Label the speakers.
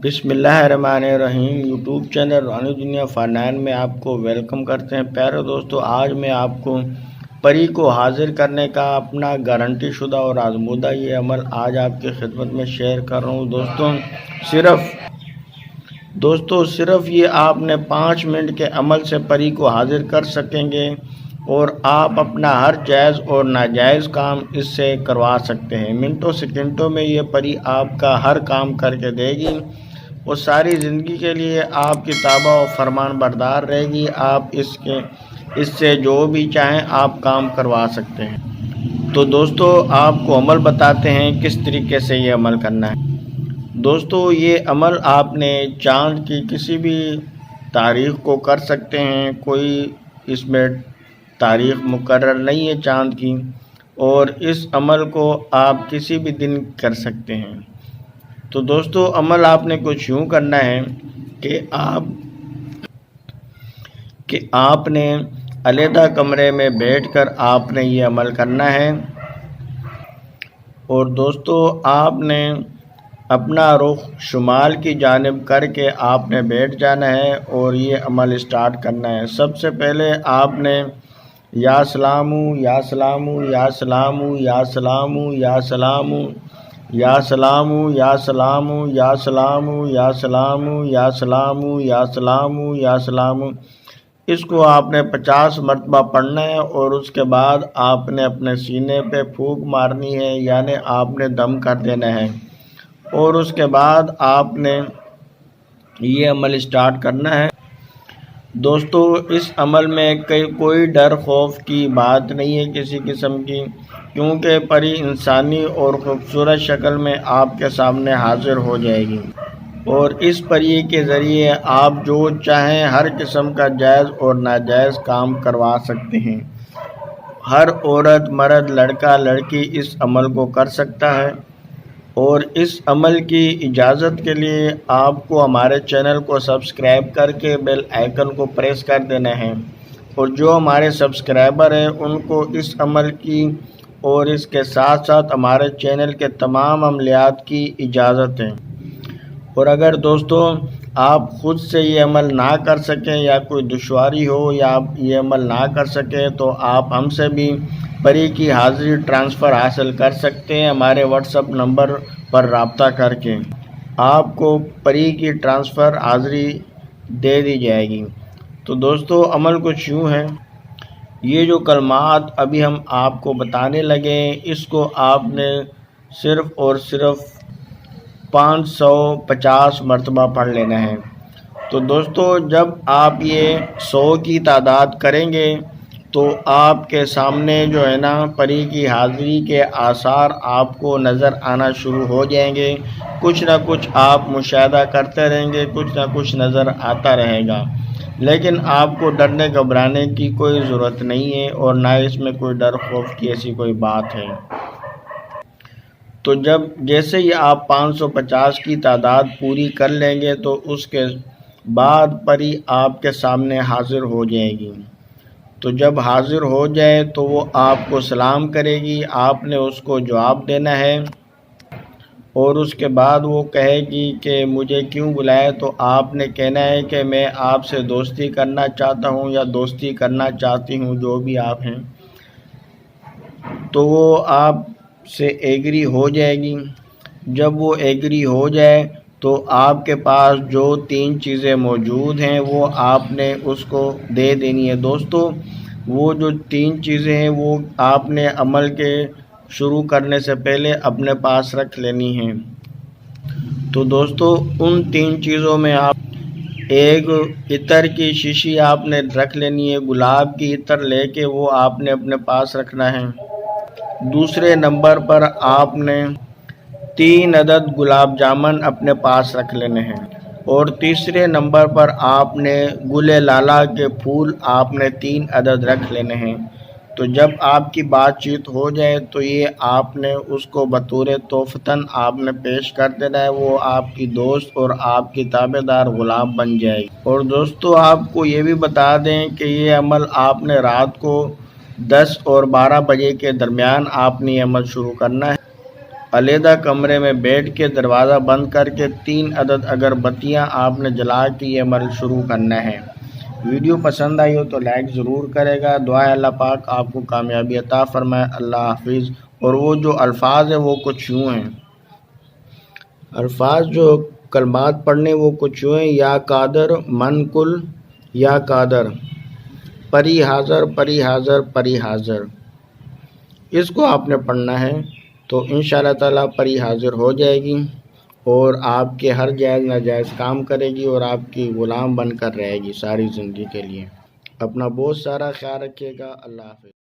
Speaker 1: بسم اللہ الرحمن الرحیم یوٹیوب چینل روحانی دنیا فنان میں آپ کو ویلکم کرتے ہیں۔ پیارے دوستو، آج میں آپ کو پری کو حاضر کرنے کا اپنا گارنٹی شدہ اور آزمودہ یہ عمل آج آپ کی خدمت میں شیئر کر رہا ہوں۔ دوستو صرف یہ آپ نے 5 منٹ کے عمل سے پری کو حاضر کر سکیں گے اور آپ اپنا ہر جائز اور ناجائز کام اس سے کروا سکتے ہیں۔ منٹوں سیکنڈوں میں یہ پری آپ کا ہر کام کر کے دے گی اور ساری زندگی کے لیے آپ کی تابع و فرمان بردار رہے گی۔ آپ اس سے جو بھی چاہیں آپ کام کروا سکتے ہیں۔ تو دوستو آپ کو عمل بتاتے ہیں کس طریقے سے یہ عمل کرنا ہے۔ دوستو یہ عمل آپ نے چاند کی کسی بھی تاریخ کو کر سکتے ہیں، کوئی اس میں تاریخ مقرر نہیں ہے چاند کی، اور اس عمل کو آپ کسی بھی دن کر سکتے ہیں۔ تو دوستو عمل آپ نے کچھ یوں کرنا ہے کہ آپ نے علیحدہ کمرے میں بیٹھ کر آپ نے یہ عمل کرنا ہے، اور دوستو آپ نے اپنا رخ شمال کی جانب کر کے آپ نے بیٹھ جانا ہے اور یہ عمل اسٹارٹ کرنا ہے۔ سب سے پہلے آپ نے یا سلامو یا سلامو یا سلامو یا سلامو یا سلامو یا سلامو یا سلامو یا سلامو یا سلامو یا سلامو یا سلامو یا سلامو، اس کو آپ نے 50 مرتبہ پڑھنا ہے، اور اس کے بعد آپ نے اپنے سینے پہ پھونک مارنی ہے، یعنی آپ نے دم کر دینا ہے، اور اس کے بعد آپ نے یہ عمل اسٹارٹ کرنا ہے۔ دوستو اس عمل میں کوئی ڈر خوف کی بات نہیں ہے کسی قسم کی، کیونکہ پری انسانی اور خوبصورت شکل میں آپ کے سامنے حاضر ہو جائے گی، اور اس پری کے ذریعے آپ جو چاہیں ہر قسم کا جائز اور ناجائز کام کروا سکتے ہیں۔ ہر عورت، مرد، لڑکا، لڑکی اس عمل کو کر سکتا ہے، اور اس عمل کی اجازت کے لیے آپ کو ہمارے چینل کو سبسکرائب کر کے بیل آئیکن کو پریس کر دینا ہے، اور جو ہمارے سبسکرائبر ہیں ان کو اس عمل کی اور اس کے ساتھ ساتھ ہمارے چینل کے تمام عملیات کی اجازت ہے۔ اور اگر دوستو آپ خود سے یہ عمل نہ کر سکیں یا کوئی دشواری ہو یا آپ یہ عمل نہ کر سکیں، تو آپ ہم سے بھی پری کی حاضری ٹرانسفر حاصل کر سکتے ہیں۔ ہمارے واٹس ایپ نمبر پر رابطہ کر کے آپ کو پری کی ٹرانسفر حاضری دے دی جائے گی۔ تو دوستو عمل کچھ یوں ہے، یہ جو کلمات ابھی ہم آپ کو بتانے لگے ہیں، اس کو آپ نے صرف اور صرف 550 مرتبہ پڑھ لینا ہے۔ تو دوستو جب آپ یہ 100 کی تعداد کریں گے تو آپ کے سامنے جو ہے نا پری کی حاضری کے آثار آپ کو نظر آنا شروع ہو جائیں گے۔ کچھ نہ کچھ آپ مشاہدہ کرتے رہیں گے، کچھ نہ کچھ نظر آتا رہے گا، لیکن آپ کو ڈرنے گھبرانے کی کوئی ضرورت نہیں ہے، اور نہ اس میں کوئی ڈر خوف کی ایسی کوئی بات ہے۔ تو جیسے ہی آپ 550 کی تعداد پوری کر لیں گے تو اس کے بعد پری آپ کے سامنے حاضر ہو جائے گی۔ تو جب حاضر ہو جائے تو وہ آپ کو سلام کرے گی، آپ نے اس کو جواب دینا ہے، اور اس کے بعد وہ کہے گی کہ مجھے کیوں بلایا، تو آپ نے کہنا ہے کہ میں آپ سے دوستی کرنا چاہتا ہوں یا دوستی کرنا چاہتی ہوں، جو بھی آپ ہیں۔ تو وہ آپ سے ایگری ہو جائے گی۔ جب وہ ایگری ہو جائے تو آپ کے پاس جو 3 چیزیں موجود ہیں وہ آپ نے اس کو دے دینی ہے۔ دوستو وہ جو 3 چیزیں ہیں وہ آپ نے عمل کے شروع کرنے سے پہلے اپنے پاس رکھ لینی ہیں۔ تو دوستو ان 3 چیزوں میں آپ ایک عطر کی شیشی آپ نے رکھ لینی ہے، گلاب کی عطر لے کے وہ آپ نے اپنے پاس رکھنا ہے۔ دوسرے نمبر پر آپ نے 3 عدد گلاب جامن اپنے پاس رکھ لینے ہیں، اور تیسرے نمبر پر آپ نے گل لالا کے پھول آپ نے 3 عدد رکھ لینے ہیں۔ تو جب آپ کی بات چیت ہو جائے تو یہ آپ نے اس کو بطور تحفتاً آپ نے پیش کر دینا ہے، وہ آپ کی دوست اور آپ کی تابع دار غلام بن جائے گی۔ اور دوستو آپ کو یہ بھی بتا دیں کہ یہ عمل آپ نے رات کو 10 اور 12 بجے کے درمیان آپ نے یہ عمل شروع کرنا ہے۔ علیحدہ کمرے میں بیٹھ کے دروازہ بند کر کے 3 عدد اگربتیاں آپ نے جلا کے یہ عمل شروع کرنا ہے۔ ویڈیو پسند آئی ہو تو لائک ضرور کرے گا۔ دعا ہے اللہ پاک آپ کو کامیابی عطا فرمائے۔ اللہ حافظ۔ اور وہ جو الفاظ ہیں وہ کچھ یوں ہیں، الفاظ جو کلمات پڑھنے وہ کچھ یوں ہیں: یا قادر من کل، یا قادر، پری حاضر پری حاضر پری حاضر۔ اس کو آپ نے پڑھنا ہے تو انشاءاللہ تعالیٰ پری حاضر ہو جائے گی اور آپ کے ہر جائز ناجائز کام کرے گی اور آپ کی غلام بن کر رہے گی ساری زندگی کے لیے۔ اپنا بہت سارا خیال رکھیے گا۔ اللہ حافظ۔